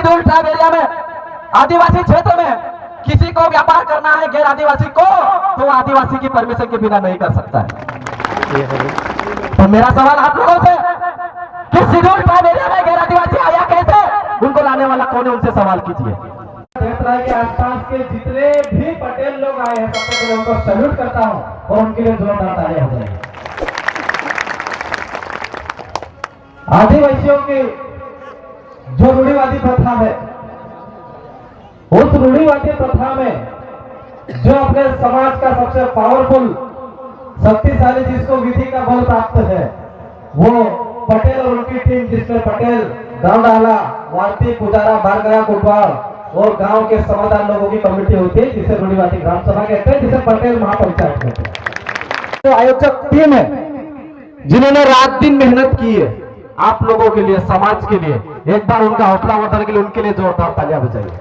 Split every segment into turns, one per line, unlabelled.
Schedule tribe area में, आदिवासी क्षेत्र में किसी को व्यापार करना है गैर आदिवासी को, तो आदिवासी की परमिशन के बिना नहीं कर सकता है। तो मेरा सवाल आप लोगों से कि शेड्यूल ट्राइब एरिया में गैर आदिवासी आया कैसे, उनको लाने वाला कौन है, उनसे सवाल कीजिए। क्षेत्र के आसपास के जितने भी पटेल लोग आए हैं सबसे पहले उनको सैल्यूट करता हूं और उनके लिए जोरदार तालियां हो जाएगी। आदिवासियों की जो रूढ़िवादी प्रथा है, उस रूढ़िवादी प्रथा में जो अपने समाज का सबसे पावरफुल शक्तिशाली जिसको विधि का बल प्राप्त है, वो पटेल और उनकी टीम, जिसमें पटेल, गांव डाला, वार्ती, पुजारा, बारगया, कुटवाल और गांव के समाधान लोगों की कमेटी होती है जिसे रूढ़िवादी ग्राम सभा कहते हैं, जिसे पटेल महापंचायत कहते हैं। तो आयोजक टीम है जिन्होंने रात दिन मेहनत की है आप लोगों के लिए, समाज के लिए। एक बार उनका हौसला वर्धन के लिए उनके लिए जोरदार तालियां बजाइए,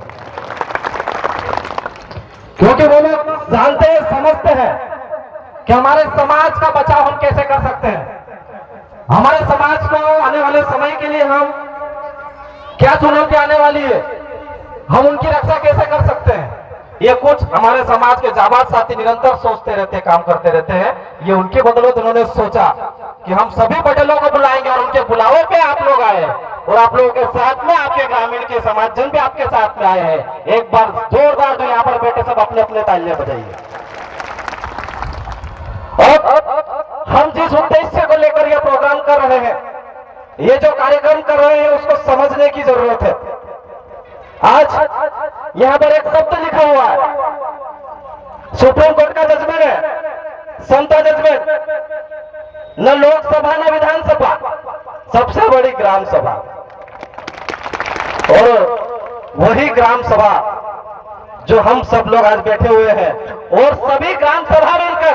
क्योंकि वो लोग जानते हैं, समझते हैं कि हमारे समाज का बचाव हम कैसे कर सकते हैं, हमारे समाज को आने वाले समय के लिए हम क्या चुनौती आने वाली है, हम उनकी रक्षा कैसे कर सकते हैं। ये कुछ हमारे समाज के जाबाज साथी निरंतर सोचते रहते हैं, काम करते रहते हैं। ये उनके बदौलत उन्होंने सोचा कि हम सभी पटेलों को बुलाएंगे और उनके बुलावे पे आप लोग आए और आप लोगों के साथ में आपके ग्रामीण के समाज जन भी आपके साथ में आए हैं। एक बार जोरदार जो यहाँ पर बैठे सब अपने अपने तालियां बजाइए। और हम जिस उद्देश्य को लेकर यह प्रोग्राम कर रहे हैं, ये जो कार्यक्रम कर रहे हैं, उसको समझने की जरूरत है। आज यहां पर एक शब्द लिखा हुआ है, सुप्रीम कोर्ट का जजमेंट है, समता जजमेंट, न लोकसभा न विधानसभा, सबसे बड़ी ग्राम सभा। और वही ग्राम सभा जो हम सब लोग आज बैठे हुए हैं, और सभी ग्राम सभा मिलकर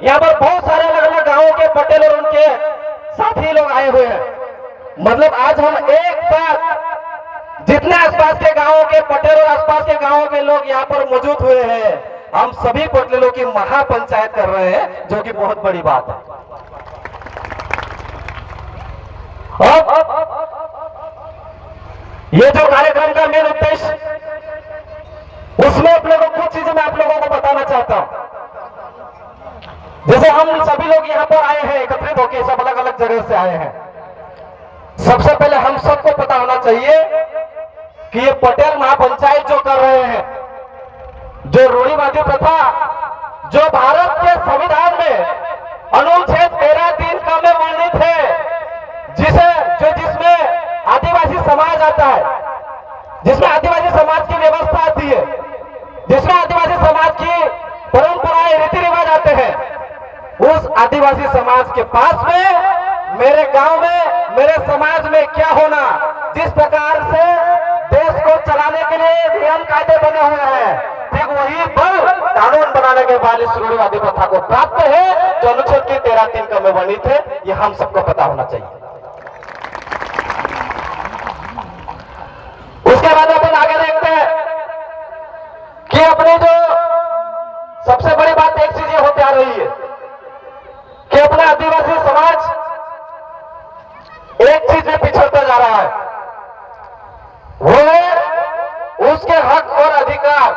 यहाँ पर बहुत सारे अलग अलग गांवों के पटेल और उनके साथी लोग आए हुए हैं। मतलब आज हम एक साथ जितने आसपास के गांवों के पटेल और आसपास के गांवों के लोग यहाँ पर मौजूद हुए हैं, हम सभी पटेलों की महापंचायत कर रहे हैं, जो कि बहुत बड़ी बात है। ये जो कार्यक्रम का मेन उद्देश्य, उसमें अपने को कुछ चीजें मैं आप लोगों को बताना चाहता हूं। जैसे हम सभी लोग यहाँ पर आए हैं, एकत्रित होकर सब अलग अलग जगह से आए हैं। सबसे पहले हम सबको पता होना चाहिए कि ये पटेल महापंचायत जो कर रहे हैं, जो रूढ़िवादी प्रथा, जो भारत के संविधान में अनुच्छेद 13(3) में वर्णित है, जिसमें आदिवासी समाज आता है, जिसमें आदिवासी समाज की व्यवस्था आती है, जिसमें आदिवासी समाज की परंपराएं, रीति रिवाज आते हैं, उस आदिवासी समाज के पास में, मेरे गांव में, मेरे समाज में क्या होना, जिस प्रकार से देश को चलाने के लिए नियम कायदे बने हुए हैं, ठीक वही बल कानून बनाने के बाद इस रूढ़िवादी प्रथा को प्राप्त है, जो अनुच्छेद की 13(3) में वर्णित है। ये हम सबको पता होना चाहिए। उसके बाद अपन आगे देखते हैं कि अपनी जो सबसे बड़ी बात एक चीज ये होती आ रही है कि अपना आदिवासी समाज एक चीज में पिछड़ता जा रहा है, वो है उसके हक और अधिकार।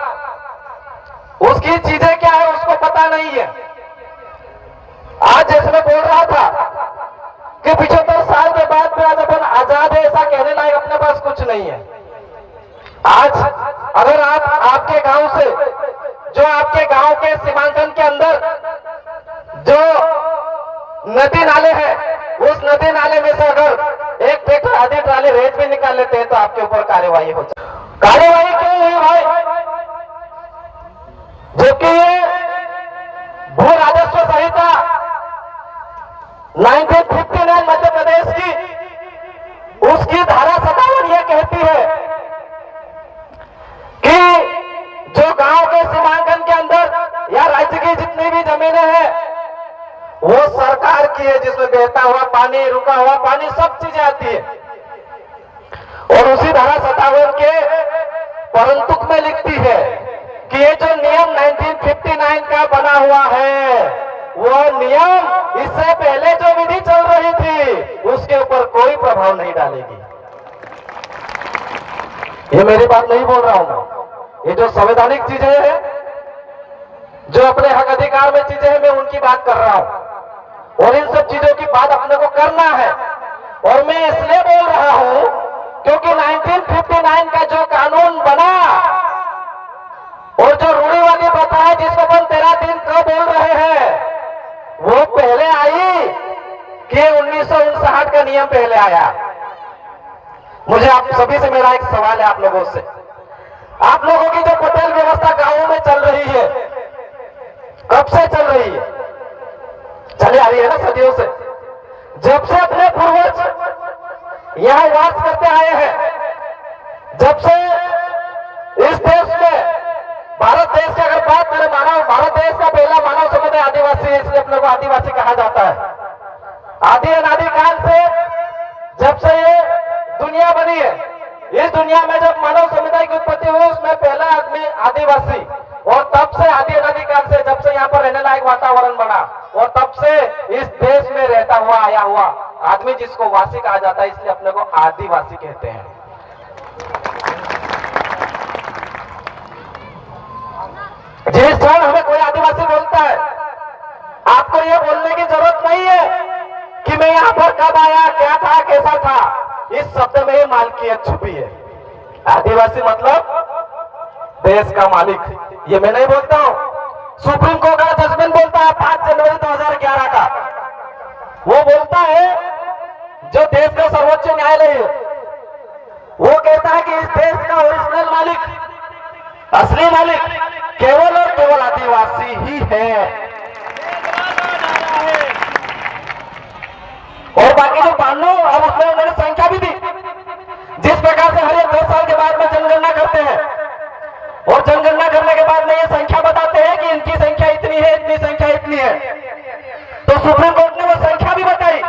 उसकी चीजें क्या है उसको पता नहीं है। आज जैसे मैं बोल रहा था कि 75 साल के बाद में आज अपन आजाद है, ऐसा कहने लायक अपने पास कुछ नहीं है। आज अगर आप आपके गांव से, जो आपके गांव के सीमांकन के अंदर जो नदी नाले हैं, उस नदी नाले में से अगर एक ट्रैक्टर आधी ट्राली रेत में निकाल लेते हैं तो आपके ऊपर कार्यवाही हो जाए। कार्यवाही क्यों हुई भाई? जो कि भू राजस्व संहिता 1959 मध्य प्रदेश की, उसकी धारा 57 यह कहती है कि जो गांव के सीमांकन के अंदर या राज्य की जितनी भी जमीनें हैं वो सरकार की है, जिसमें बहता हुआ पानी, रुका हुआ पानी, सब चीजें आती है। और उसी धारा 57 के परंतुक में लिखती है कि ये जो नियम 1959 का बना हुआ है, वो नियम इससे पहले जो विधि चल रही थी उसके ऊपर कोई प्रभाव नहीं डालेगी। ये मेरी बात नहीं बोल रहा हूं मैं। ये जो संवैधानिक चीजें हैं, जो अपने हक अधिकार में चीजें हैं, मैं उनकी बात कर रहा हूं और इन सब चीजों की बात अपने को करना है। और मैं इसलिए बोल रहा हूं क्योंकि 1959 का जो कानून बना और जो रूढ़िवादी प्रथा है जिसको अपन 13 दिन का बोल रहे हैं, वो पहले आई कि 1959 का नियम पहले आया। मुझे आप सभी से मेरा एक सवाल है, आप लोगों से, आप लोगों की जो पटेल व्यवस्था गांवों में चल रही है, कब से चल रही है? चली आ रही है ना सदियों से। जब से अपने पूर्वज यहां वास करते आए हैं, जब से इस देश में, भारत देश की अगर बात करें, मानव भारत देश का पहला मानव समुदाय आदिवासी है, इसलिए अपने को आदिवासी कहा जाता है। आदि अनादि काल से जब से ये दुनिया बनी है, इस दुनिया में जब मानव समुदाय की उत्पत्ति हुई, उसमें पहला आदमी आदिवासी, और तब से आदि अनादि काल से जब से यहाँ पर रहने लायक वातावरण बना, और तब से इस देश में रहता हुआ आया हुआ आदमी जिसको वासी कहा जाता है, इसलिए अपने को आदिवासी कहते हैं। जिस क्षण हमें कोई आदिवासी बोलता है, आपको यह बोलने की जरूरत नहीं है कि मैं यहां पर कब आया, क्या था, कैसा था। इस शब्द में ही मालकियत छुपी है। आदिवासी मतलब देश का मालिक। ये मैं नहीं बोलता हूं, सुप्रीम कोर्ट का जजमेंट बोलता है 5 जनवरी 2011 का। वो बोलता है, जो देश का सर्वोच्च न्यायालय है, वो कहता है कि इस देश का ओरिजिनल मालिक, असली मालिक केवल और केवल आदिवासी ही है। और बाकी जो 92, अब उसमें उन्होंने संख्या भी दी, जिस प्रकार से हर एक 10 साल के बाद में जनगणना करते हैं, और जनगणना करने के बाद में ये संख्या बताते हैं कि इनकी संख्या इतनी है, इतनी संख्या इतनी है। तो सुप्रीम कोर्ट ने वो संख्या भी बताई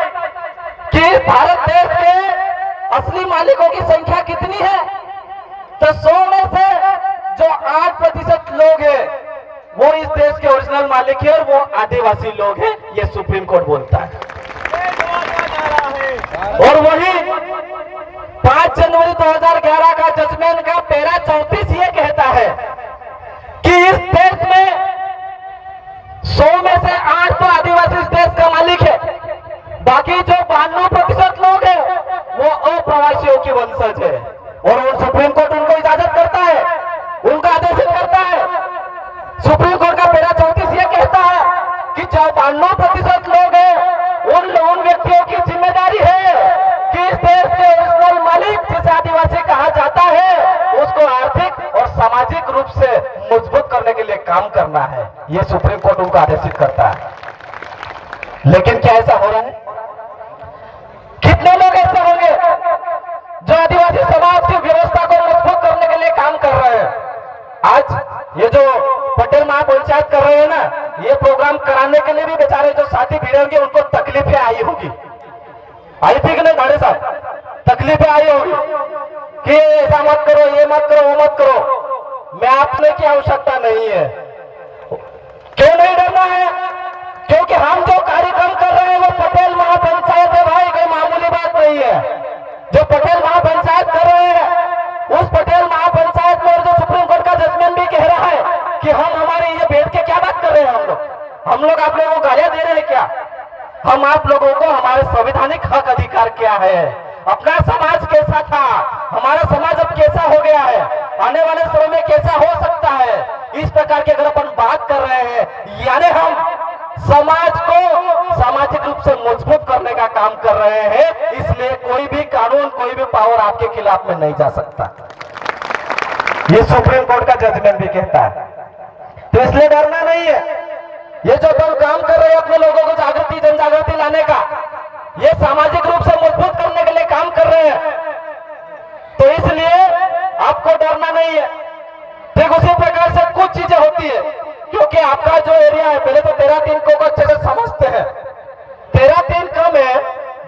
कि भारत देश के असली मालिकों की संख्या कितनी है। तो 100 में से जो 8% लोग हैं, वो इस देश के ओरिजिनल मालिक है, और वो आदिवासी लोग हैं। ये सुप्रीम कोर्ट बोलता है। और वही 5 जनवरी 2011 का जजमेंट का पैरा 34 ये कहता है कि इस देश में 100 में से 8 तो आदिवासी इस देश का मालिक है, बाकी जो 92% लोग हैं वो अप्रवासियों की वंशज है। और सुप्रीम कोर्ट उनको इजाजत करता है, उनका आदेशित करता है। सुप्रीम कोर्ट का पैरा 34 ये कहता है कि जो 92% लोग हैं, उन व्यक्तियों की जिम्मेदारी है कि इस देश के ओरिजिनल मालिक, जिसे आदिवासी कहा जाता है, उसको आर्थिक और सामाजिक रूप से मजबूत करने के लिए काम करना है। यह सुप्रीम कोर्ट उनको आदेशित करता है। लेकिन क्या ऐसा हो रहा है? कितने लोग ऐसे होंगे जो आदिवासी समाज की व्यवस्था को मजबूत करने के लिए काम कर रहे हैं? आज ये जो पटेल महापंचायत कर रहे हैं ना, ये प्रोग्राम कराने के लिए भी बेचारे जो साथी भिड़े होंगे, उनको तकलीफें आई होगी। आई थी कि नहीं भाड़े साहब? तकलीफें आई होगी कि ऐसा मत करो, ये मत करो, वो मत करो। मैं आपने की आवश्यकता नहीं है। क्यों नहीं डरना है? क्योंकि हम जो कार्यक्रम कर रहे हैं वो पटेल महापंचायत है भाई, कोई मामूली बात नहीं है। जो पटेल महापंचायत कर रहे हैं, उस पटेल महापंचायत में, और जो सुप्रीम कोर्ट का जजमेंट भी कह रहा है कि हम हमारे ये बैठ के क्या बात कर रहे हैं, हम लोग आप लोगों को गालियां दे रहे हैं क्या? हम आप लोगों को हमारे संवैधानिक हक अधिकार क्या है, अपना समाज कैसा था, हमारा समाज अब कैसा हो गया है, आने वाले समय में कैसा हो सकता है, इस प्रकार की अगर अपन बात कर रहे हैं, यानी हम समाज को सामाजिक रूप से मजबूत करने का काम कर रहे हैं। इसलिए कोई भी कानून, कोई भी पावर आपके खिलाफ में नहीं जा सकता। ये सुप्रीम कोर्ट का जजमेंट भी कहता है। तो इसलिए डरना नहीं है। ये जो हम काम कर रहे हैं अपने लोगों को जागृति, जन जागृति लाने का, ये सामाजिक रूप से मजबूत करने के लिए काम कर रहे हैं। तो इसलिए आपको डरना नहीं है। ठीक उसी प्रकार से कुछ चीजें होती है, क्योंकि आपका जो एरिया है, पहले तो 13-3 को अच्छे से समझते हैं। 13-3 कम है।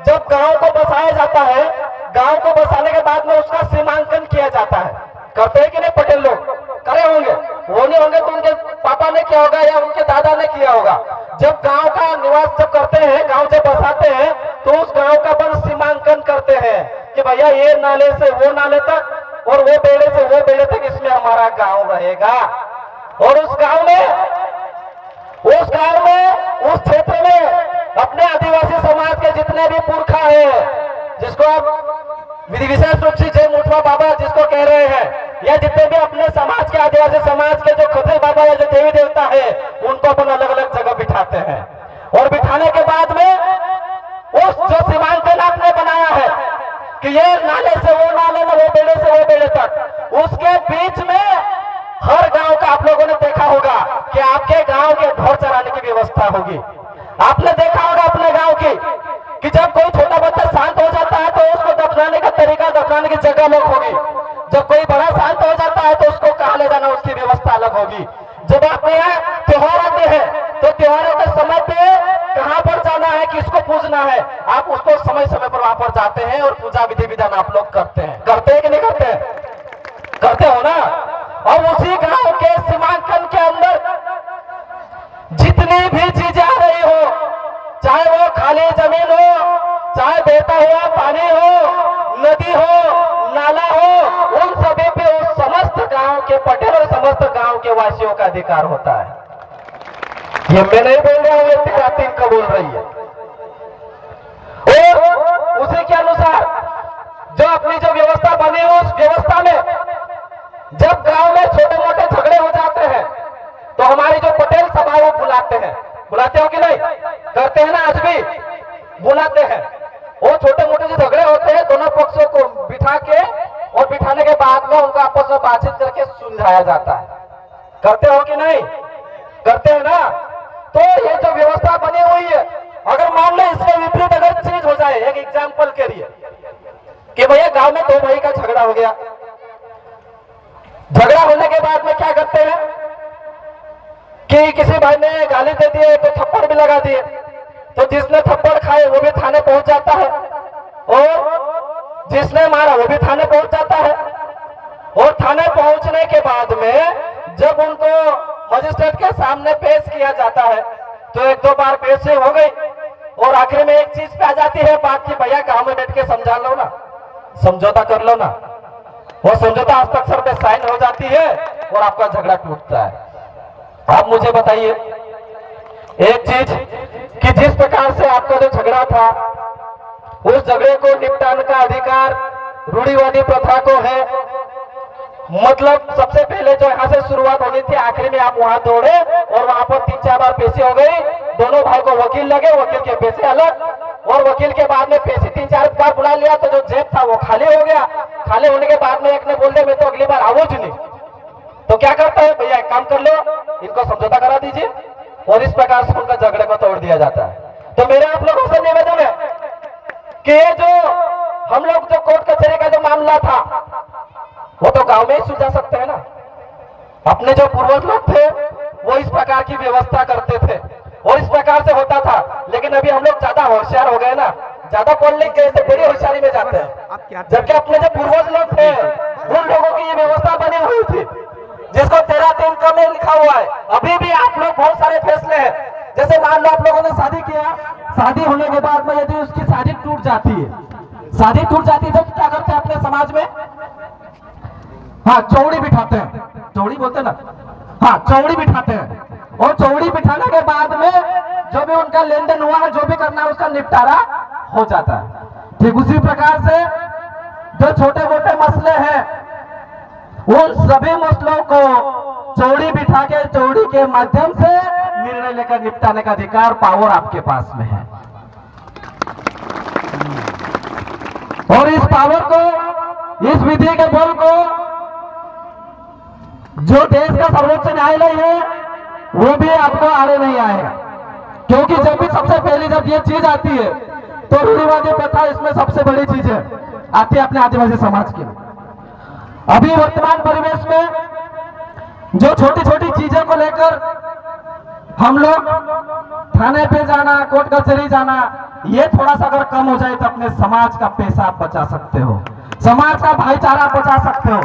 जब गांव को बसाया जाता है, गांव को बसाने के बाद में उसका सीमांकन किया जाता है। करते हैं कि नहीं पटेल लोग? करे होंगे। वो नहीं होंगे तो उनके पापा ने किया होगा या उनके दादा ने किया होगा। जब गांव का निवास जब करते हैं, गांव जब बसाते हैं, तो उस गांव का अपन सीमांकन करते हैं कि भैया ये नाले से वो नाले तक और वो बेड़े से वो बेड़े तक इसमें हमारा गांव रहेगा। और उस गांव में उस क्षेत्र में अपने आदिवासी समाज के जितने भी पुरखा है, जिसको आप विशेष रूप से जय मुठवा बाबा जिसको कह रहे हैं, या जितने भी अपने समाज के आदिवासी समाज के जो खत्री बाबा या जो देवी देवता है, उनको अपन अलग अलग जगह बिठाते हैं। और बिठाने के बाद में उस जो सीमांकन आपने बनाया है कि ये नाले से वो नाले, वो बेड़े से वो बेड़े तक, उसके बीच में हर गांव का आप लोगों ने देखा होगा कि आपके गांव के ढोर चराने की व्यवस्था होगी। आपने देखा होगा अपने गांव की कि जब कोई छोटा बच्चा शांत हो जाता है तो उसको दफनाने का तरीका, दफनाने की जगह अलग होगी। जब कोई बड़ा शांत हो जाता है तो उसको कहाँ ले जाना, उसकी व्यवस्था अलग होगी। जब आपके यहाँ त्योहार आते हैं तो त्योहारों के समय पे कहां पर जाना है, किसको पूजना है, आप उसको समय समय पर वहां पर जाते हैं और पूजा विधि विधान आप लोग करते हैं कि नहीं करते हैं? करते हो ना। और उसी गांव के सीमांकन के अंदर जितनी भी चीजें आ रही हो, चाहे वो खाली जमीन हो, चाहे बहता हुआ पानी हो, नदी हो, नाला हो, उन सभी पे उस समस्त गांव के पटेल और समस्त गांव के वासियों का अधिकार होता है। ये मैं नहीं बोल रहा हूं, ये 13 का बोल रही है। और उसी के अनुसार जो अपनी जो व्यवस्था बनी है, उस व्यवस्था में जब गांव में छोटे मोटे झगड़े हो जाते हैं तो हमारी जो पटेल सभा वो बुलाते हो कि नहीं? करते हैं ना, आज भी बुलाते हैं। वो छोटे मोटे जो झगड़े होते हैं दोनों पक्षों को बिठा के और बिठाने के बाद में उनको आपस में बातचीत करके सुलझाया जाता है। करते हो कि नहीं? करते हैं ना। तो ये जो व्यवस्था बनी हुई है, अगर मान लो इसके विपरीत अगर चीज हो जाए, एक एग्जाम्पल के लिए कि भैया गांव में 2 भाई का झगड़ा हो गया। झगड़ा होने के बाद में क्या करते हैं कि किसी भाई ने गाली दे दिए तो थप्पड़ भी लगा दिए, तो जिसने थप्पड़ खाए वो भी थाने पहुंच जाता है और जिसने मारा वो भी थाने पहुंच जाता है। और थाने पहुंचने के बाद में जब उनको मजिस्ट्रेट के सामने पेश किया जाता है तो 1-2 बार पेश हो गई और आखिर में एक चीज पे आ जाती है बात की भैया गांव में बैठ के समझा लो ना, समझौता कर लो ना। वो समझौता हस्ताक्षर पे साइन हो जाती है और आपका झगड़ा टूटता है। आप मुझे बताइए एक चीज कि जिस प्रकार से आपका जो झगड़ा था, उस झगड़े को निपटाने का अधिकार रूढ़िवादी प्रथा को है। मतलब सबसे पहले जो यहाँ से शुरुआत होनी थी, आखिर में आप वहां दौड़े और वहां पर 3-4 बार पेशी हो गई। दोनों भाई को वकील लगे, वकील के पैसे अलग, और वकील के बाद में पेशी 3-4 बार बुला लिया तो जो जेब था वो खाली हो गया। खाली होने के बाद में एक ने बोल दिया मैं तो अगली बार आऊंच नहीं, तो क्या करता है भैया एक काम कर लो, इनको समझौता करा दीजिए और इस प्रकार से उनका झगड़े को तोड़ दिया जाता है। तो मेरा आप लोगों से निवेदन है कि ये जो हम लोग जो कोर्ट कचहरी का जो मामला था वो तो गांव में ही सुलझा सकते हैं ना। अपने जो पूर्वज लोग थे वो इस प्रकार की व्यवस्था करते थे और इस प्रकार से होता था। लेकिन अभी हम लोग ज्यादा होशियार हो गए ना, ज्यादा पढ़ लिख गए, बड़ी होशियारी में जाते हैं। जबकि अपने जो पूर्वज लोग थे उन लोगों की ये व्यवस्था बनी हुई थी जिसको 13 का में लिखा हुआ है। अभी भी आप लोग बहुत सारे फैसले हैं, जैसे मान लो आप लोगों ने शादी किया, शादी होने के बाद में यदि उसकी शादी टूट जाती है, तो क्या करते हैं अपने समाज में? हाँ, चौड़ी बिठाते हैं, चौड़ी बोलते हैं ना, हाँ चौड़ी बिठाते हैं। और चौड़ी बिठाने के बाद में जो भी उनका लेन देन हुआ है, जो भी करना है उसका निपटारा हो जाता है। ठीक उसी प्रकार से जो छोटे मोटे मसले हैं उन सभी मसलों को चौड़ी बिठा के, चौड़ी के माध्यम से निर्णय लेकर निपटाने का अधिकार, पावर आपके पास में है। और इस पावर को, इस विधि के बल को जो देश का सर्वोच्च न्यायालय है वो भी आपको आड़े नहीं आएगा। क्योंकि जब भी सबसे पहले जब ये चीज आती है तो रूढ़िवादी प्रथा इसमें सबसे बड़ी चीज है, आती है अपने आदिवासी समाज की। अभी वर्तमान परिवेश में जो छोटी छोटी चीजों को लेकर हम लोग थाने पे जाना, कोर्ट कचहरी जाना, ये थोड़ा सा अगर कम हो जाए तो अपने समाज का पैसा आप बचा सकते हो, समाज का भाईचारा बचा सकते हो।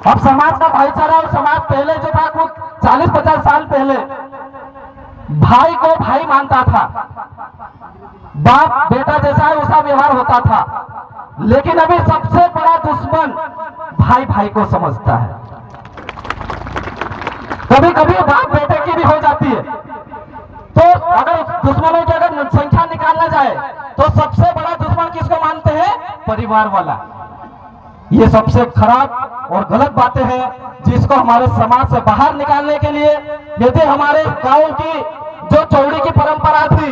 अब समाज का भाईचारा और समाज पहले जो था कुछ 40-50 साल पहले भाई को भाई मानता था, बाप बेटा जैसा है उसका व्यवहार होता था। लेकिन अभी सबसे बड़ा दुश्मन भाई भाई को समझता है। कभी कभी बाप बेटे की भी हो जाती है। तो अगर दुश्मनों की अगर संख्या निकालना जाए तो सबसे बड़ा दुश्मन किसको मानते हैं? परिवार वाला। ये सबसे खराब और गलत बातें हैं जिसको हमारे समाज से बाहर निकालने के लिए यदि हमारे गांव की जो चौड़ी की परंपरा थी,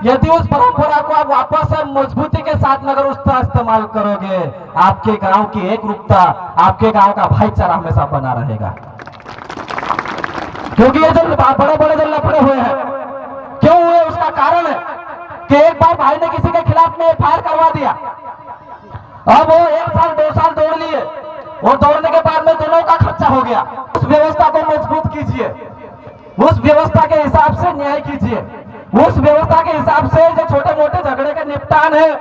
यदि उस परंपरा को आप वापस से मजबूती के साथ अगर उसका इस्तेमाल करोगे, आपके गांव की एक रूपता, आपके गांव का भाईचारा हमेशा बना रहेगा। क्योंकि ये जो बड़े बड़े जो लफड़े हुए हैं, क्यों हुए उसका कारण है कि एक बार भाई ने किसी के खिलाफ में एफआईआर करवा दिया, अब वो 1 साल 2 साल दौड़ लिए, और दौड़ने के बाद में दोनों का खर्चा हो गया। उस व्यवस्था को मजबूत कीजिए, उस व्यवस्था के हिसाब से न्याय कीजिए, उस व्यवस्था के हिसाब से जो छोटे मोटे झगड़े के निपटान है,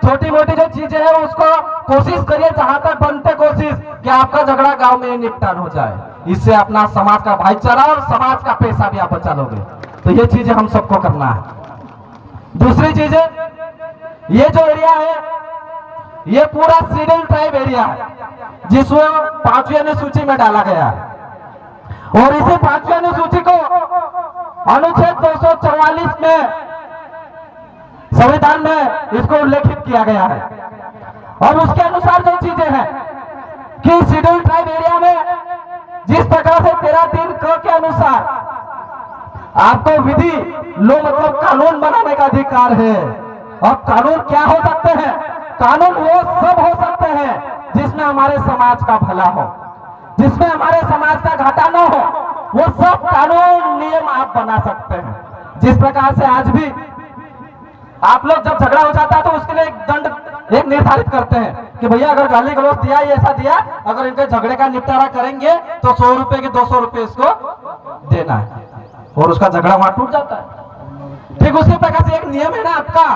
छोटी मोटी जो चीजें हैं उसको कोशिश करिए जहां तक बनते कोशिश कि आपका झगड़ा गांव में निपटान हो जाए। इससे अपना समाज का भाईचारा और समाज का पैसा भी आप बचा लोगे। तो ये चीजें हम सबको करना है। दूसरी चीजें, ये जो एरिया है ये पूरा शेड्यूल ट्राइब एरिया है जिसको 5वीं अनुसूची में डाला गया है, और इसी 5वीं अनुसूची को अनुच्छेद 244 में संविधान में इसको उल्लेखित किया गया है। और उसके अनुसार जो चीजें हैं कि शेड्यूल ट्राइब एरिया में जिस प्रकार से 13(3) क के अनुसार आपको विधि लो मतलब कानून बनाने का अधिकार है। अब कानून क्या हो सकते हैं? कानून वो सब हो सकते हैं जिसमें हमारे समाज का भला हो, जिसमें हमारे समाज का घाटा न हो, वो सब कानून नियम आप बना सकते हैं। जिस प्रकार से आज भी आप लोग जब झगड़ा हो जाता है तो उसके लिए एक दंड एक निर्धारित करते हैं कि भैया अगर गाली गलौज दिया, ऐसा दिया, अगर इनके झगड़े का निपटारा करेंगे तो 100 रुपए के 200 रुपए इसको देना है, और उसका झगड़ा वहां टूट जाता है। ठीक उसी प्रकार से एक नियम है ना आपका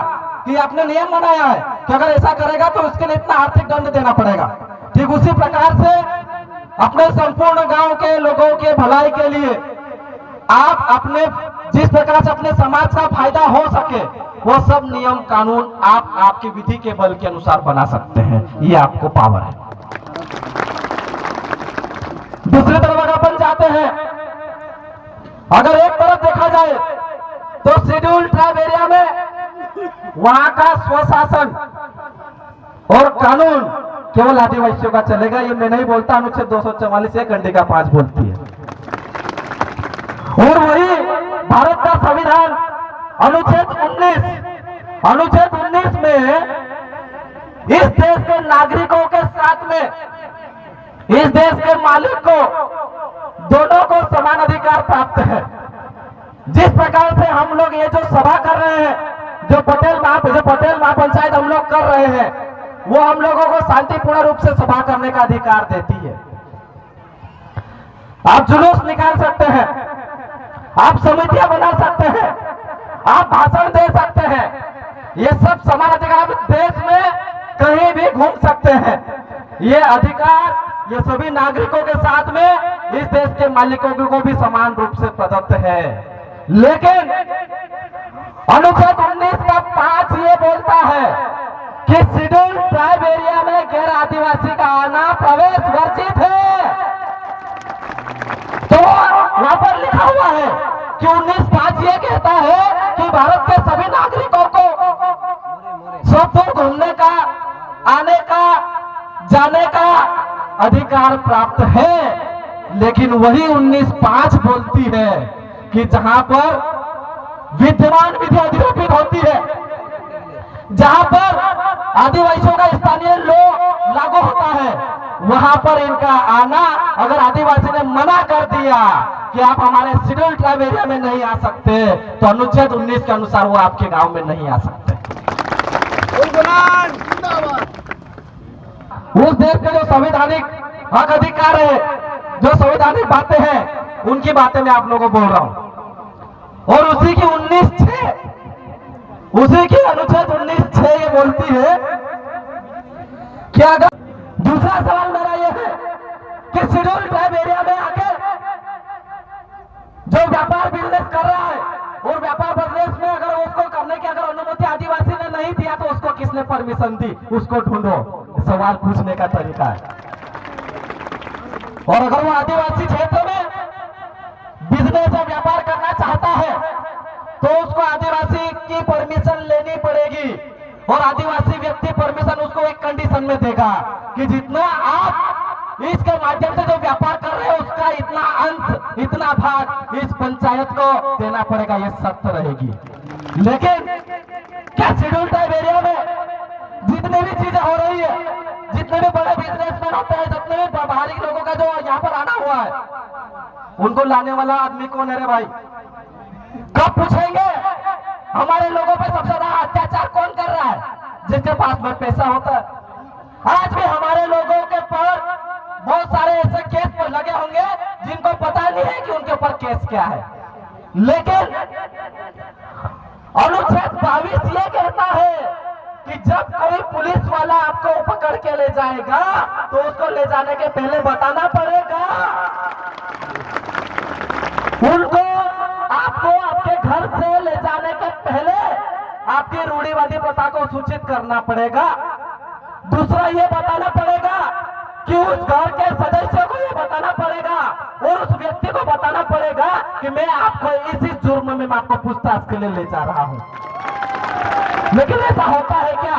कि आपने नियम बनाया है कि अगर ऐसा करेगा तो उसके लिए इतना आर्थिक दंड देना पड़ेगा। ठीक उसी प्रकार से अपने संपूर्ण गांव के लोगों के भलाई के लिए आप अपने जिस प्रकार से अपने समाज का फायदा हो सके वो सब नियम कानून आप आपकी विधि के बल के अनुसार बना सकते हैं। ये आपको पावर है। दूसरी तरफ अगर अपन जाते हैं, अगर एक तरफ देखा जाए तो शेड्यूल ट्राइब एरिया में वहां का स्वशासन और कानून केवल आदिवासियों का चलेगा। ये मैं नहीं बोलता, अनुच्छेद 244 खंडिका 5 बोलती है। और वही भारत का संविधान अनुच्छेद 19 में इस देश के नागरिकों के साथ में इस देश के मालिक को दोनों को समान अधिकार प्राप्त है। जिस प्रकार से हम लोग ये जो सभा कर रहे हैं, जो पटेल महापंचायत हम लोग कर रहे हैं, वो हम लोगों को शांतिपूर्ण रूप से सभा करने का अधिकार देती है। आप जुलूस निकाल सकते हैं, आप समितियां बना सकते हैं, आप भाषण दे सकते हैं, ये सब समान अधिकार देश में कहीं भी घूम सकते हैं। ये अधिकार ये सभी नागरिकों के साथ में इस देश के मालिकों को भी समान रूप से प्रदत्त है। लेकिन अनुच्छेद 19 का 5 ये बोलता है कि शेड्यूल ट्राइब एरिया में गैर आदिवासी का आना प्रवेश वर्जित है। तो वहां पर लिखा हुआ है कि 19(5) ये कहता है कि भारत के सभी नागरिकों को सब घूमने का, आने का, जाने का अधिकार प्राप्त है। लेकिन वही 19(5) बोलती है कि जहां पर विद्यमान विधि अधिरोपित होती है, जहां पर आदिवासियों का स्थानीय लॉ लागू होता है, वहां पर इनका आना अगर आदिवासी ने मना कर दिया कि आप हमारे शेड्यूल ट्राइब एरिया में नहीं आ सकते, तो अनुच्छेद 19 के अनुसार वो आपके गांव में नहीं आ सकते। उस देश के जो संवैधानिक हक अधिकार है, जो संवैधानिक बातें हैं, उनकी बातें मैं आप लोगों को बोल रहा हूं। और उसी की 19(6) उसी की अनुच्छेद 19(6) ये बोलती है कि अगर दूसरा सवाल मेरा ये है कि शेड्यूल ट्राइब एरिया में आके जो व्यापार बिजनेस कर रहा है और व्यापार बिजनेस में अगर उसको करने की अगर अनुमति आदिवासी ने नहीं दिया तो उसको किसने परमिशन दी, उसको ढूंढो। सवाल पूछने का तरीका है। और अगर वो आदिवासी क्षेत्र में बिजनेस या व्यापार करना चाहता है तो उसको आदिवासी की परमिशन लेनी पड़ेगी। और आदिवासी व्यक्ति परमिशन उसको एक कंडीशन में देगा कि जितना आप इसके माध्यम से जो व्यापार कर रहे हो उसका इतना अंश, इतना भाग इस पंचायत को देना पड़ेगा, ये शर्त रहेगी। लेकिन क्या शेड्यूल ट्राइब एरिया में जितनी भी चीजें हो रही है, जितने भी बड़े बिजनेसमैन होते हैं, जितने भी बाहरी लोगों का जो यहाँ पर आना हुआ है, उनको लाने वाला आदमी कौन है रे भाई? कब पूछेंगे हमारे लोगों पे सबसे ज्यादा अत्याचार कौन कर रहा है? जिनके पास में पैसा होता है। आज भी हमारे लोगों के पर बहुत सारे ऐसे केस पर लगे होंगे जिनको पता नहीं है कि उनके ऊपर केस क्या है। लेकिन अनुच्छेद 22 ये कहता है कि जब कोई पुलिस वाला आपको पकड़ के ले जाएगा तो उसको ले जाने के पहले बताना पड़ेगा, उनको आपको आपके घर से ले जाने के पहले आपकी रूढ़िवादी प्रथा को सूचित करना पड़ेगा। दूसरा ये बताना पड़ेगा कि उस घर के सदस्य को ये बताना पड़ेगा और उस व्यक्ति को बताना पड़ेगा कि मैं आपको इसी जुर्म में मैं आपको पूछताछ के लिए ले जा रहा हूं। लेकिन ऐसा होता है क्या?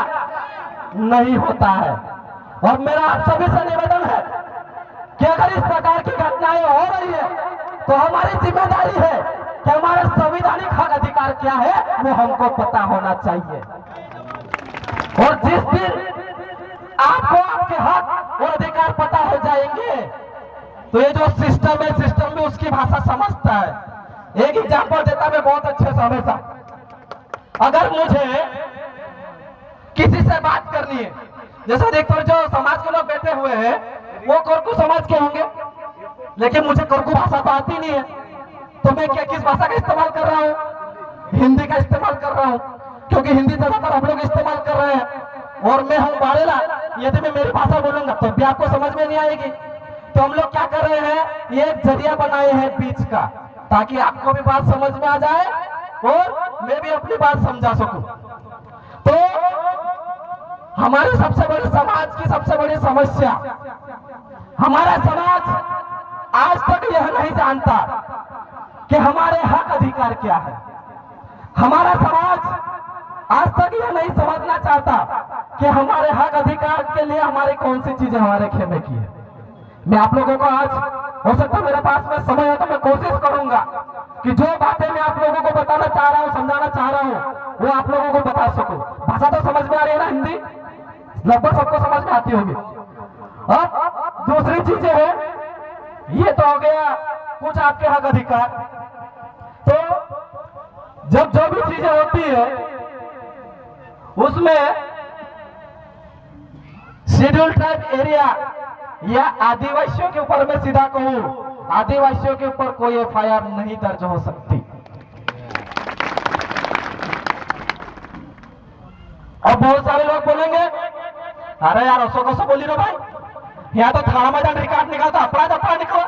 नहीं होता है। और मेरा आप सभी से निवेदन है कि अगर इस प्रकार की घटनाएं हो रही है तो हमारी जिम्मेदारी है कि हमारे संवैधानिक हक अधिकार क्या है वो हमको पता होना चाहिए। और जिस दिन आपको आपके हक और अधिकार पता हो जाएंगे तो ये जो सिस्टम है, सिस्टम भी उसकी भाषा समझता है। एक एग्जांपल देता मैं बहुत अच्छे से हमेशा। अगर मुझे किसी से बात करनी है, जैसा देखो जो समाज के लोग बैठे हुए हैं वो कोरकू समाज के होंगे, लेकिन मुझे कोरकू भाषा तो आती नहीं है, तो मैं क्या किस भाषा का इस्तेमाल कर रहा हूँ? हिंदी का इस्तेमाल कर रहा हूँ, क्योंकि हिंदी ज्यादातर हम लोग इस्तेमाल कर रहे हैं। और मैं हूँ बाड़ेला, यदि मैं मेरी भाषा बोलूंगा तो भी आपको समझ में नहीं आएगी। तो हम लोग क्या कर रहे हैं, ये एक जरिया बनाए हैं बीच का, ताकि आपको भी बात समझ में आ जाए और मैं भी अपनी बात समझा सकूं। तो हमारे सबसे बड़ी समाज की सबसे बड़ी समस्या, हमारा समाज आज तक यह नहीं जानता कि हमारे हक अधिकार क्या है। हमारा समाज आज तक यह नहीं समझना चाहता कि हमारे हक अधिकार के लिए हमारी कौन सी चीजें हमारे खेमे की है। मैं आप लोगों को आज, हो सकता है मेरे पास में समय है तो मैं कोशिश करूंगा कि जो बातें मैं आप लोगों को बताना चाह रहा हूं, समझाना चाह रहा हूं, वो आप लोगों को बता सकूं। भाषा तो समझ में आ रही है ना? हिंदी लगभग सबको समझ में आती होगी। अब दूसरी चीजें है, ये तो हो गया कुछ आपके हक अधिकार। तो जब जो भी चीजें होती है उसमें शेड्यूल ट्राइब एरिया या आदिवासियों के ऊपर मैं सीधा कहूं, आदिवासियों के ऊपर कोई एफआईआर नहीं दर्ज हो सकती। अब बहुत सारे लोग बोलेंगे, अरे यार असो कसो बोली रो भाई, यहाँ तो थाना मैदान रिकॉर्ड निकालता अपराध अपराध निकला,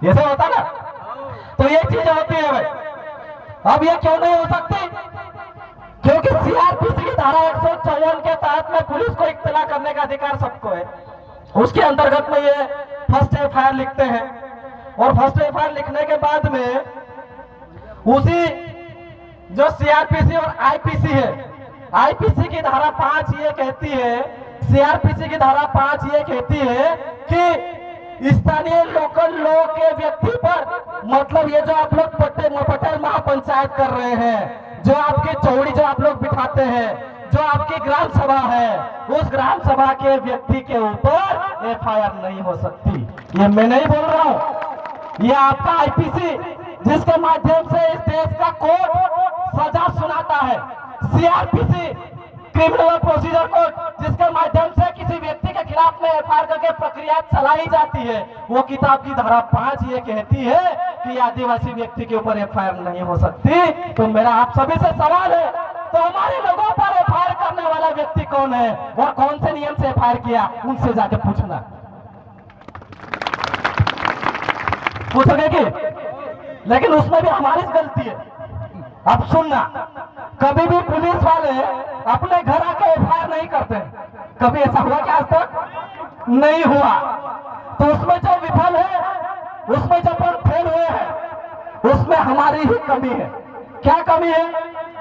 ऐसे होता ना। तो ये चीजें होती है भाई। अब ये क्यों नहीं हो सकती? क्योंकि सीआरपीसी की धारा 154 के तहत में पुलिस को इत्तला करने का अधिकार सबको है। उसके अंतर्गत में ये फर्स्ट एफआईआर लिखते हैं और फर्स्ट एफआईआर लिखने के बाद में उसी जो सीआरपीसी और आईपीसी है, आईपीसी की धारा 5 ये कहती है, सीआरपीसी की धारा 5 ये कहती है कि स्थानीय लोकल लॉ के व्यक्ति पर, मतलब ये जो आप लोग पटेल महापंचायत कर रहे हैं, जो आपकी चौड़ी जो आप लोग बिठाते हैं, जो आपकी ग्राम सभा है, उस ग्राम सभा के व्यक्ति के ऊपर एफआईआर नहीं हो सकती। ये मैं नहीं बोल रहा हूं, ये आपका आईपीसी जिसके माध्यम से इस देश का कोर्ट सजा सुनाता है, सीआरपीसी क्रिमिनल प्रोसीजर कोड जिसके माध्यम से किसी व्यक्ति के खिलाफ में एफआईआर करके प्रक्रिया चलाई जाती है, वो किताब की धारा 5 ये कहती है कि आदिवासी व्यक्ति के ऊपर एफआईआर नहीं हो सकती। तो मेरा आप सभी से सवाल है, तो हमारे लोगों पर एफआईआर करने वाला व्यक्ति कौन है और कौन से नियम से एफआईआर किया, उनसे जाके पूछना। पूछोगे कि लेकिन उसमें भी हमारी गलती है। अब सुनना, कभी भी पुलिस वाले अपने घर आके एफआईआर नहीं करते। कभी ऐसा हुआ क्या आज तक? नहीं हुआ। तो उसमें जो विफल है, उसमें जो फेल हुए हैं, उसमें हमारी ही कमी है। क्या कमी है?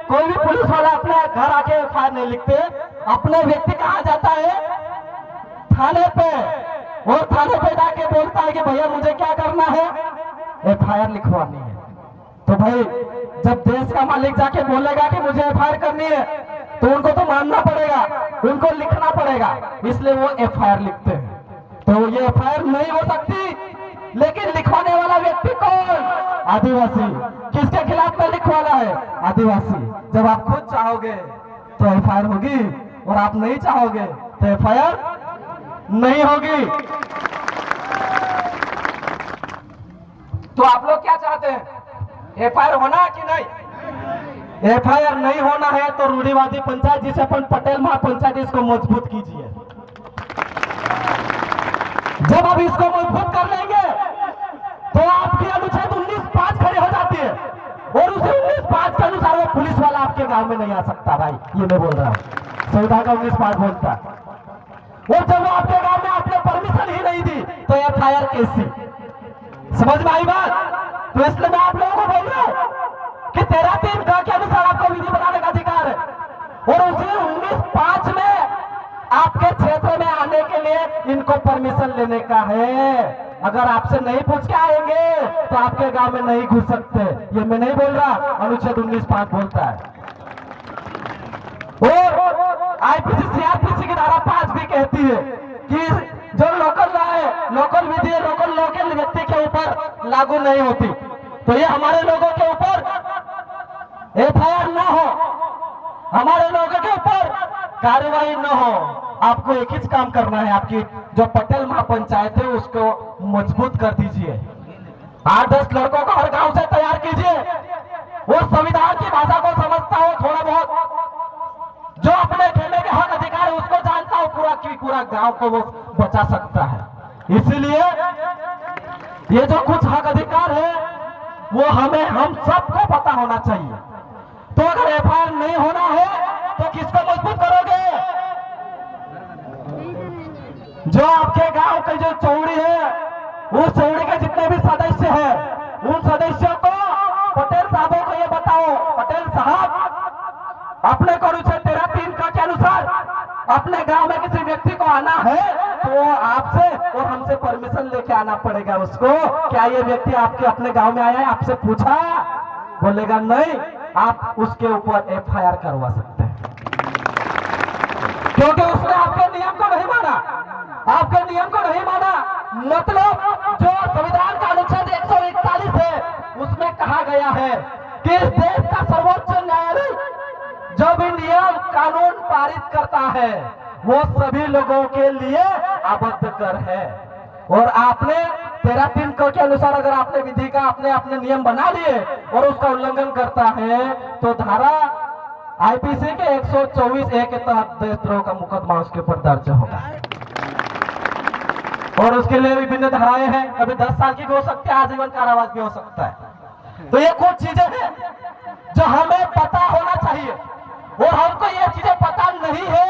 कोई भी पुलिस वाला अपने घर आके एफआईआर नहीं लिखते। अपने व्यक्ति कहाँ जाता है? थाने पे। और थाने पे जाके बोलता है कि भैया मुझे क्या करना है? एफआईआर लिखवानी है। तो भाई जब देश का मालिक जाके बोलेगा कि मुझे एफआईआर करनी है, तो उनको तो मानना पड़ेगा, उनको लिखना पड़ेगा, इसलिए वो एफआईआर लिखते हैं। तो ये एफआईआर नहीं हो सकती, लेकिन लिखवाने वाला व्यक्ति कौन? आदिवासी। किसके खिलाफ में लिखवाना है? आदिवासी। जब आप खुद चाहोगे तो एफआईआर होगी, और आप नहीं चाहोगे तो एफआईआर नहीं होगी। तो आप लोग क्या चाहते हैं? एफआईआर होना कि नहीं? एफआईआर नहीं होना है तो रूढ़िवादी पंचायत, जिसे अपन पटेल महापंचायत, इसको मजबूत कीजिए। जब आप इसको मजबूत कर लेंगे तो आपकी अनुच्छेद 19(5) खड़ी हो जाती है, और उसे 19(5) के अनुसार वो पुलिस वाला आपके गांव में नहीं आ सकता। भाई ये मैं बोल रहा हूं, संविधान का 19(5) बोलता है। और जब वो आपके गांव में आपने परमिशन ही नहीं दी तो एफआईआर कैसी? समझ में आई बात? तो इसलिए मैं आप लोगों को बोल रहा हूं कि 13(3) के अनुसार आपको विधि बनाने का अधिकार है, और उसी 19(5) में आपके क्षेत्र में आने के लिए इनको परमिशन लेने का है। अगर आपसे नहीं पूछ के आएंगे तो आपके गांव में नहीं घुस सकते। ये मैं नहीं बोल रहा, अनुच्छेद 19(5) बोलता है। और आईपीसी सीआरपीसी की धारा 5 भी कहती है कि जो लोकल लॉ है, लोकल विधि है, लोकल व्यक्ति के ऊपर लागू नहीं होती। तो ये हमारे लोगों के ऊपर एफआईआर न हो, हमारे लोगों के ऊपर कार्रवाई न हो। आपको एक ही काम करना है, आपकी जो पटेल महापंचायत है उसको मजबूत कर दीजिए। 8-10 लड़कों को हर गांव से तैयार कीजिए, वो संविधान की भाषा को समझता हो थोड़ा बहुत, जो अपने खेमे के हक अधिकार है उसको जानता हो, पूरा की पूरा गांव को वो बचा सकता है। इसीलिए ये जो कुछ हक अधिकार है वो हम सबको पता होना चाहिए। तो अगर एफआईआर नहीं होना है तो किसको मजबूत करोगे? जो आपके गांव के जो चौड़ी है, उस चौड़ी के जितने भी सदस्य हैं, उन सदस्यों को पटेल साहबों को ये बताओ, पटेल साहब अपने को अनुच्छेद 13(3) के अनुसार अपने गांव में किसी व्यक्ति को आना है तो आपसे और हमसे परमिशन लेके आना पड़ेगा उसको। क्या ये व्यक्ति आपके अपने गांव में आया है? आपसे पूछा? बोलेगा नहीं, आप उसके ऊपर एफआईआर करवा सकते हैं, क्योंकि उसने आपके नियम को नहीं माना, आपके नियम को नहीं माना। मतलब जो संविधान का अनुच्छेद 141 है उसमें कहा गया है कि इस देश का सर्वोच्च न्यायालय जो भी नियम कानून पारित करता है वो सभी लोगों के लिए आबद्ध कर है। और आपने 13(3) के अनुसार अगर आपने विधि का अपने नियम बना लिए और उसका उल्लंघन करता है तो धारा आईपीसी के 124(a) के तहत देशद्रोह का मुकदमा उसके ऊपर दर्ज होगा, और उसके लिए विभिन्न धाराएं हैं। कभी 10 साल की भी हो सकती है, आजीवन कारावास भी हो सकता है। तो ये कुछ चीजें हैं जो हमें पता होना चाहिए, और हमको ये चीजें पता नहीं है,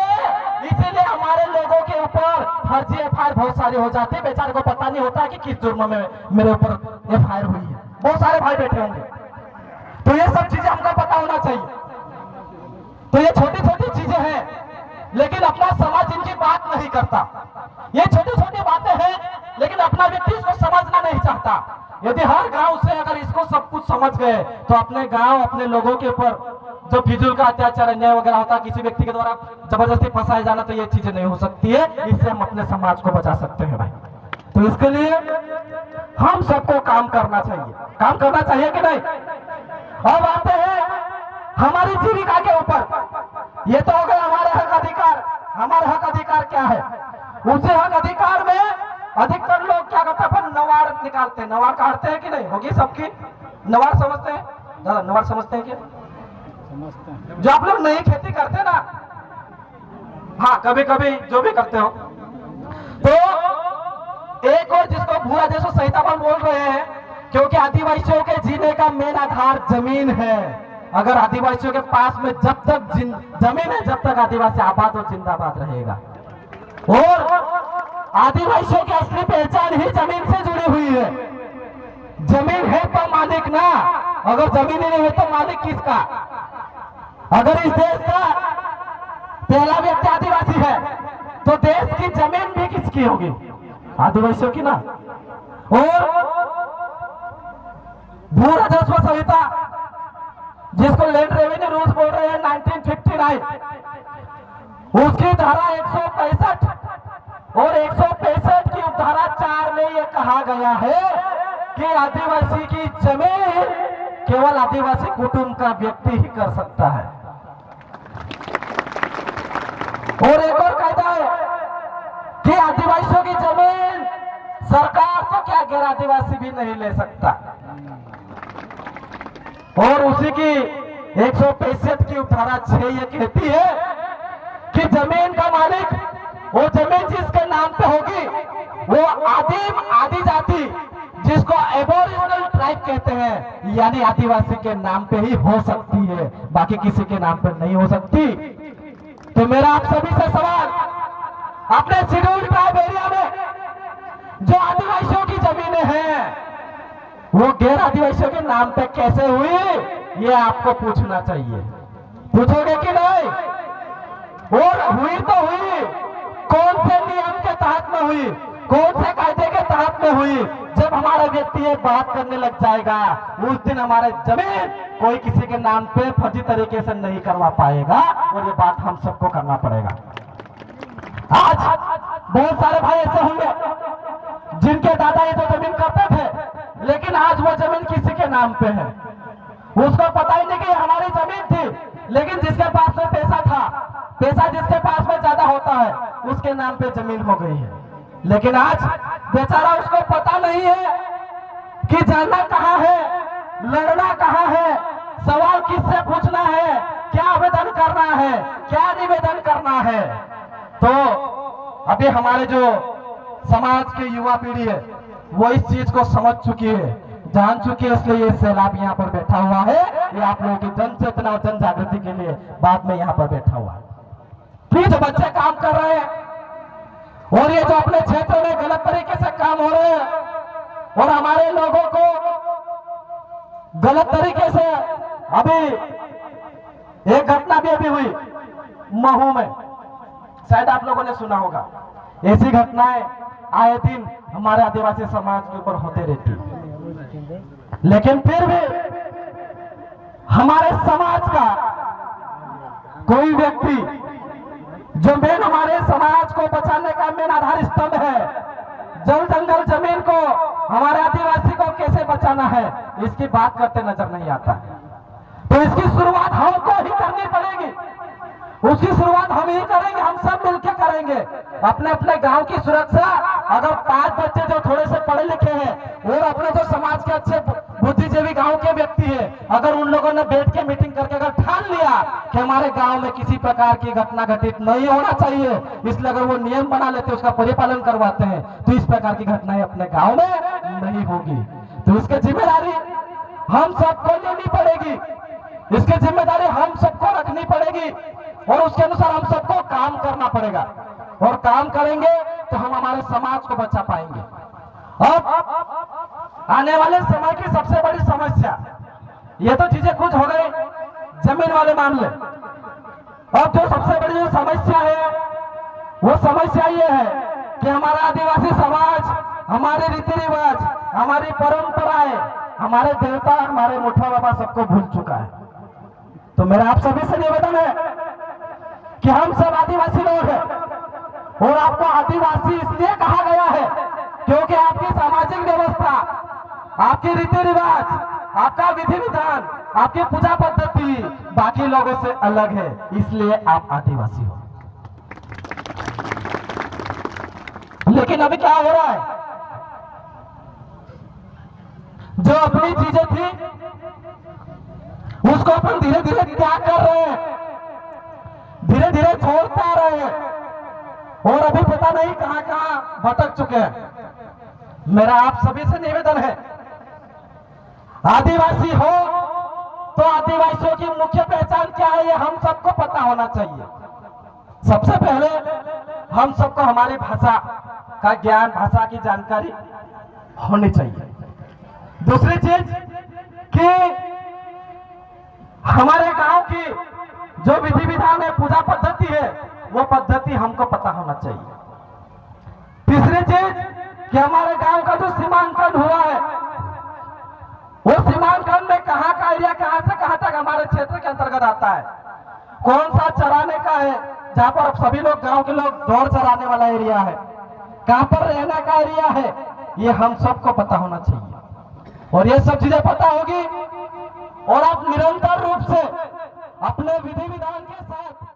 इसीलिए हमारे लोगों के ऊपर फर्जी एफआईआर बहुत सारी हो जाती है। बेचारे को पता नहीं होता कि किस जुर्म में मेरे ऊपर एफआईआर हुई है। बहुत सारे भाई बैठे होंगे, तो ये सब चीजें हमको पता होना चाहिए। तो ये छोटी छोटी चीजें हैं, लेकिन अपना समाज इनकी बात नहीं करता। ये छोटी छोटी बातें हैं, लेकिन अपना व्यक्ति इसको समझना नहीं चाहता। यदि हर गांव से अगर इसको सब कुछ समझ गए तो अपने गांव, अपने लोगों के ऊपर जो फिजूल का अत्याचार, अन्याय वगैरह होता है, किसी व्यक्ति के द्वारा जबरदस्ती फंसाया जाना, तो ये चीजें नहीं हो सकती है। इससे हम अपने समाज को बचा सकते हैं भाई। तो इसके लिए हम सबको काम करना चाहिए, काम करना चाहिए कि नहीं? अब आते हैं हमारी जीविका के ऊपर। ये तो हो गया हमारे हक अधिकार। हमारे हक अधिकार क्या है? उनसे हक अधिकार में अधिकतर लोग क्या करते हैं? नवाड़ निकालते हैं। नवाड़ काटते हैं कि नहीं? होगी सबकी नवाड़ समझते हैं? नवाड़ समझते हैं क्या? जो आप लोग नई खेती करते ना, हाँ कभी कभी जो भी करते हो, तो एक और जिसको भूरा जैसो संहिता पर बोल रहे हैं, क्योंकि आदिवासियों के जीने का मेन आधार जमीन है। अगर आदिवासियों के पास में जब तक जमीन है, जब तक आदिवासी आबाद और जिंदाबाद रहेगा। और आदिवासियों की असली पहचान ही जमीन से जुड़ी हुई है। जमीन है तो मालिक ना, अगर जमीन ही नहीं है तो मालिक किसका? अगर इस देश का पहला व्यक्ति आदिवासी है तो देश की जमीन भी किसकी होगी? आदिवासियों की ना। और भू राजस्व संहिता, जिसको लैंड रेवेन्यू रूल्स बोल रहे हैं, 1959, उसकी धारा 165 और 165 की उपधारा 4 में यह कहा गया है कि आदिवासी की जमीन केवल आदिवासी कुटुंब का व्यक्ति ही कर सकता है। और एक और कायदा है कि आदिवासियों की जमीन सरकार तो क्या गैर आदिवासी भी नहीं ले सकता। और उसी की 165 की उपधारा 6 ये कहती है कि जमीन का मालिक, वो जमीन जिसके नाम पे होगी वो आदि जाति, जिसको एबोरिजिनल ट्राइब कहते हैं, यानी आदिवासी के नाम पे ही हो सकती है, बाकी किसी के नाम पे नहीं हो सकती। तो मेरा आप सभी से सवाल, अपने शेड्यूल्ड ट्राइब एरिया में जो आदिवासियों की जमीनें हैं वो गैर आदिवासियों के नाम पे कैसे हुई, ये आपको पूछना चाहिए। पूछोगे कि नहीं? और हुई तो हुई, कौन से नियम के तहत में हुई, कौन से कायदे के तहत में हुई? जब हमारा व्यक्ति ये बात करने लग जाएगा, उस दिन हमारे जमीन कोई किसी के नाम पे फर्जी तरीके से नहीं करवा पाएगा, और ये बात हम सबको करना पड़ेगा। आज बहुत सारे भाई ऐसे होंगे जिनके दादा ये तो जमीन करते थे, लेकिन आज वो जमीन किसी के नाम पे है, उसको पता ही नहीं कि हमारी जमीन थी, लेकिन जिसके पास में पैसा था, पैसा जिसके पास में ज्यादा होता है, उसके नाम पे जमीन हो गई है। लेकिन आज बेचारा, उसको पता नहीं है कि जाना कहाँ है, लड़ना कहाँ है, सवाल किससे पूछना है, क्या आवेदन करना है, क्या निवेदन करना है। तो अभी हमारे जो समाज की युवा पीढ़ी है वो इस चीज को समझ चुकी है, जान चुकी है, इसलिए ये सैलाब यहाँ पर बैठा हुआ है। ये आप लोगों की जन चेतना और जन जागृति के लिए बाद में यहाँ पर बैठा हुआ है। फिर जो बच्चे काम कर रहे हैं और ये जो अपने क्षेत्र में गलत तरीके से काम हो रहे हैं और हमारे लोगों को गलत तरीके से, अभी एक घटना भी अभी हुई महू में, शायद आप लोगों ने सुना होगा। ऐसी घटनाएं आए दिन हमारे आदिवासी समाज के ऊपर होते रहती है, लेकिन फिर भी हमारे समाज का कोई व्यक्ति जो मेन हमारे समाज को बचाने का मेन आधार स्तंभ है, जल जंगल जमीन को हमारे आदिवासी को कैसे बचाना है, इसकी बात करते नजर नहीं आता। तो इसकी शुरुआत हमको ही करनी पड़ेगी, उसकी शुरुआत हम ही करेंगे, हम सब मिलकर करेंगे। अपने अपने गांव की सुरक्षा, अगर 5 बच्चे जो थोड़े से पढ़े लिखे हैं और अपने जो समाज के अच्छे बुद्धिजीवी गांव के व्यक्ति है, अगर उन लोगों ने बैठ के मीटिंग करके अगर ठान लिया कि हमारे गांव में किसी प्रकार की घटना घटित नहीं होना चाहिए, इसलिए अगर वो नियम बना लेते, उसका परिपालन करवाते हैं, तो इस प्रकार की घटनाएं अपने गांव में नहीं होगी। तो इसकी जिम्मेदारी हम सबको लेनी पड़ेगी, इसकी जिम्मेदारी हम सबको रखनी पड़ेगी और उसके अनुसार हम सबको काम करना पड़ेगा। और काम करेंगे तो हम हमारे समाज को बचा पाएंगे। अब आने वाले समय की सबसे बड़ी समस्या, ये तो चीजें कुछ हो गई जमीन वाले मामले, अब जो सबसे बड़ी जो समस्या है वो समस्या ये है कि हमारा आदिवासी समाज, हमारे रीति रिवाज, हमारी परंपराएं, हमारे देवता, हमारे मुठा बाबा सबको भूल चुका है। तो मेरा आप सभी से निवेदन है कि हम सब आदिवासी लोग हैं और आपको आदिवासी इसलिए कहा गया है क्योंकि आपकी सामाजिक व्यवस्था, आपके रीति रिवाज, आपका विधि विधान, आपकी पूजा पद्धति बाकी लोगों से अलग है, इसलिए आप आदिवासी हो। लेकिन अभी क्या हो रहा है, जो अपनी चीजें थी उसको अपन धीरे धीरे त्याग कर रहे हैं, धीरे धीरे छोड़ते आ रहे हैं और अभी पता नहीं कहां कहां भटक चुके हैं। मेरा आप सभी से निवेदन है, आदिवासी हो तो आदिवासियों की मुख्य पहचान क्या है, ये हम सबको पता होना चाहिए। सबसे पहले हम सबको हमारी भाषा का ज्ञान, भाषा की जानकारी होनी चाहिए। दूसरी चीज कि हमारे गांव की जो विधि विधान है, पूजा पद्धति है, वो पद्धति हमको पता होना चाहिए। तीसरी चीज कि हमारे गांव का जो सीमांकन हुआ है, वो सीमांकन में कहां का एरिया कहां से कहां तक हमारे क्षेत्र के अंतर्गत आता है, कौन सा चराने का है, जहां पर सभी लोग, गांव के लोग दौड़ चराने वाला एरिया है, कहां पर रहने का एरिया है, ये हम सबको पता होना चाहिए। और ये सब चीजें पता होगी और आप निरंतर रूप से अपने विधि विधान के साथ